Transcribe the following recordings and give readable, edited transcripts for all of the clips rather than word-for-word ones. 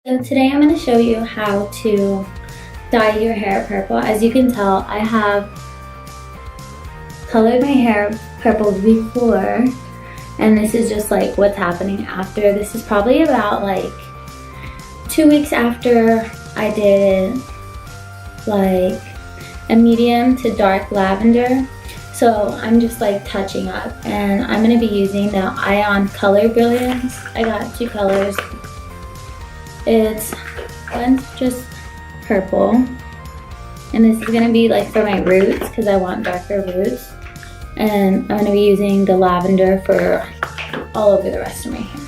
So today I'm going to show you how to dye your hair purple. As you can tell, I have colored my hair purple before, and this is just like what's happening after. This is probably about like 2 weeks after I did like a medium to dark lavender. So I'm just like touching up, and I'm going to be using the Ion Color Brilliance. I got 2 colors. One's just purple, and this is gonna be like for my roots because I want darker roots, and I'm gonna be using the lavender for all over the rest of my hair.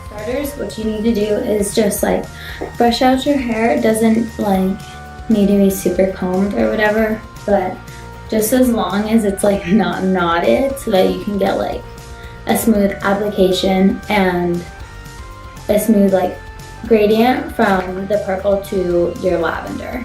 Starters, what you need to do is just like brush out your hair. It doesn't like need to be super combed or whatever, but just as long as it's like not knotted so that you can get like a smooth application and a smooth like gradient from the purple to your lavender.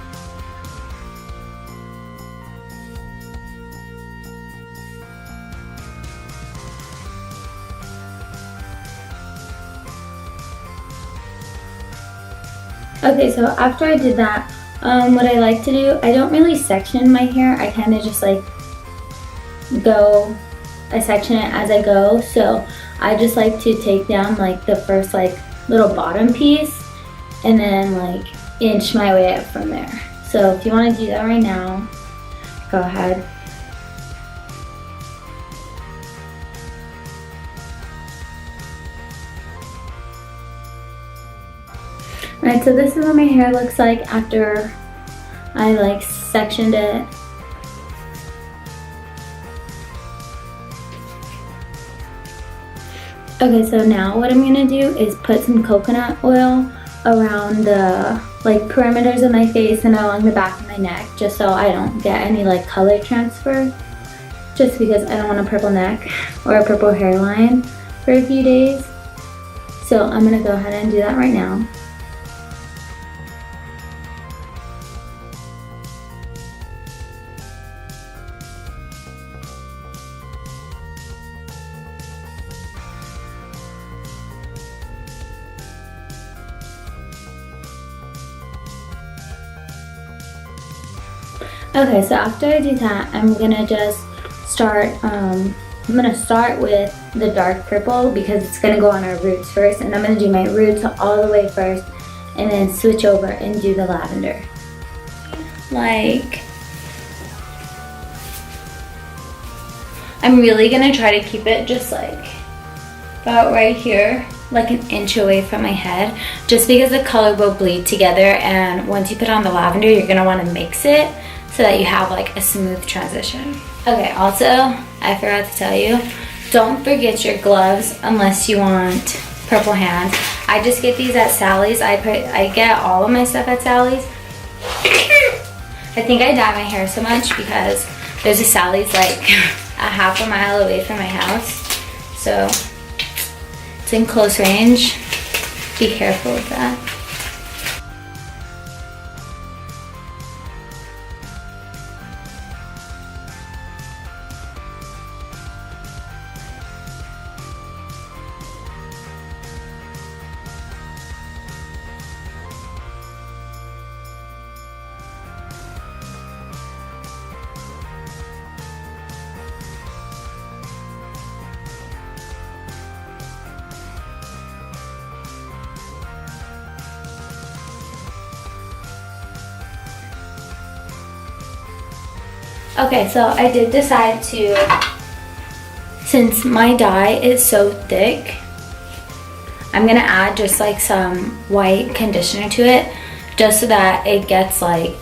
Okay, so after I did that, what I like to do, I don't really section my hair. I kind of just like I section it as I go. So I just like to take down like the first like little bottom piece and then like inch my way up from there. So if you want to do that right now, go ahead. Alright, so this is what my hair looks like after I like sectioned it. Okay, so now what I'm gonna do is put some coconut oil around the like perimeters of my face and along the back of my neck, just so I don't get any like color transfer, just because I don't want a purple neck or a purple hairline for a few days. So I'm gonna go ahead and do that right now. Okay, so after I do that, I'm gonna just start, I'm gonna start with the dark purple because it's gonna go on our roots first, and I'm gonna do my roots all the way first and then switch over and do the lavender. Like, I'm really gonna try to keep it just like about right here, like an inch away from my head, just because the color will bleed together, and once you put on the lavender, you're gonna wanna mix it so that you have like a smooth transition. Okay, also, I forgot to tell you, don't forget your gloves unless you want purple hands. I just get these at Sally's. I get all of my stuff at Sally's. I think I dye my hair so much because there's a Sally's like a half a mile away from my house. So it's in close range. Be careful with that. Okay, so I did decide to, since my dye is so thick, I'm gonna add just like some white conditioner to it, just so that it gets like,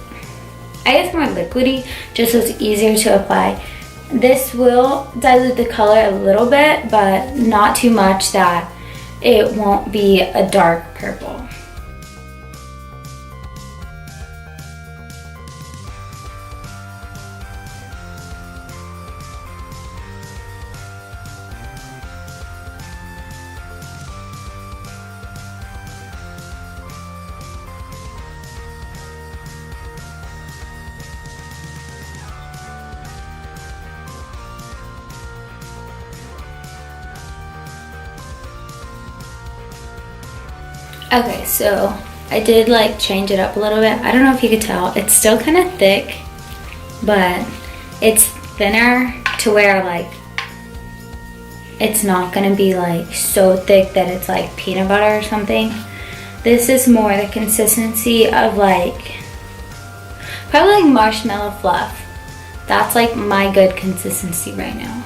I guess more liquidy, just so it's easier to apply. This will dilute the color a little bit, but not too much that it won't be a dark purple. Okay, so I did like change it up a little bit. I don't know if you could tell. It's still kind of thick, but it's thinner to where like it's not gonna be like so thick that it's like peanut butter or something. This is more the consistency of like, probably like marshmallow fluff. That's like my good consistency right now.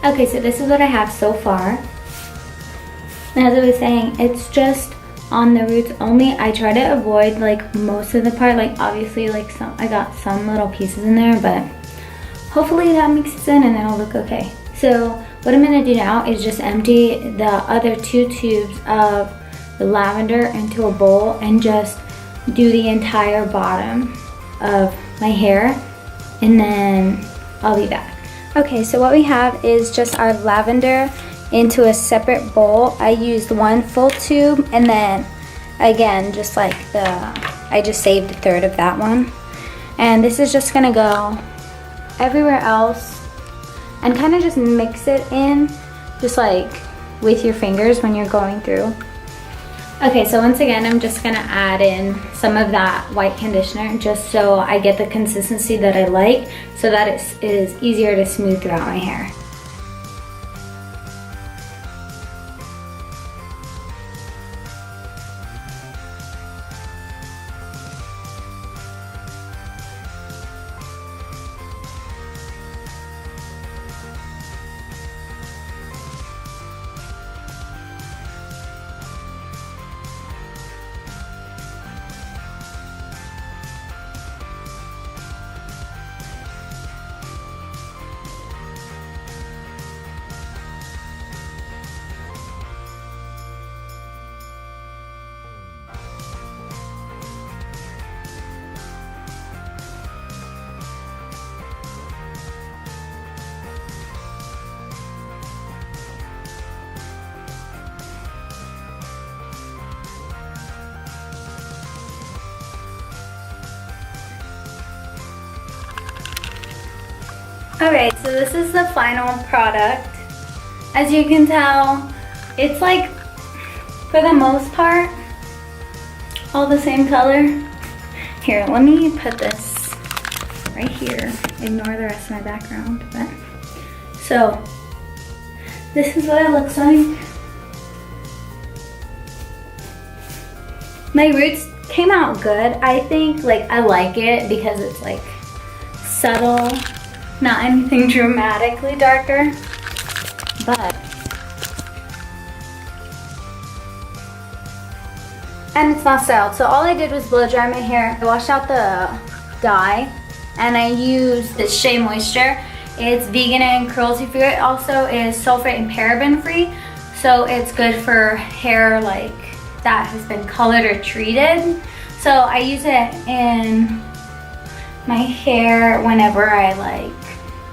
Okay, so this is what I have so far. And as I was saying, it's just on the roots only. I try to avoid like most of the part, like obviously like I got some little pieces in there, but hopefully that mixes in and it'll look okay. So what I'm gonna do now is just empty the other 2 tubes of the lavender into a bowl and just do the entire bottom of my hair, and then I'll be back. Okay, so what we have is just our lavender into a separate bowl. I used 1 full tube, and then again, just like I just saved a third of that one. And this is just gonna go everywhere else and kind of just mix it in, just like with your fingers when you're going through. Okay, so once again, I'm just gonna add in some of that white conditioner just so I get the consistency that I like, so that it is easier to smooth throughout my hair. Alright, so this is the final product. As you can tell, it's like, for the most part, all the same color. Here, let me put this right here. Ignore the rest of my background. But so, this is what it looks like. My roots came out good. I think, like, I like it because it's like subtle. Not anything dramatically darker, but, and it's not styled. So all I did was blow dry my hair. I washed out the dye, and I used the Shea Moisture. It's vegan and cruelty free. It also is sulfate and paraben free, so it's good for hair like that has been colored or treated. So I use it in my hair whenever I like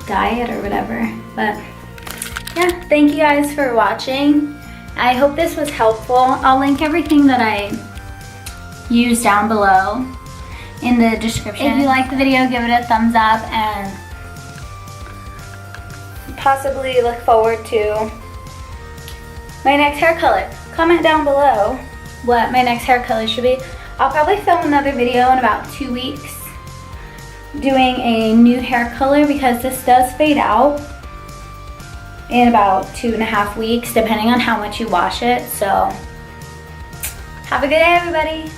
dye it or whatever. But yeah, thank you guys for watching. I hope this was helpful. I'll link everything that I used down below in the description. If you liked the video, give it a thumbs up and possibly look forward to my next hair color. Comment down below what my next hair color should be. I'll probably film another video in about 2 weeks doing a new hair color because this does fade out in about 2.5 weeks depending on how much you wash it. So have a good day, everybody.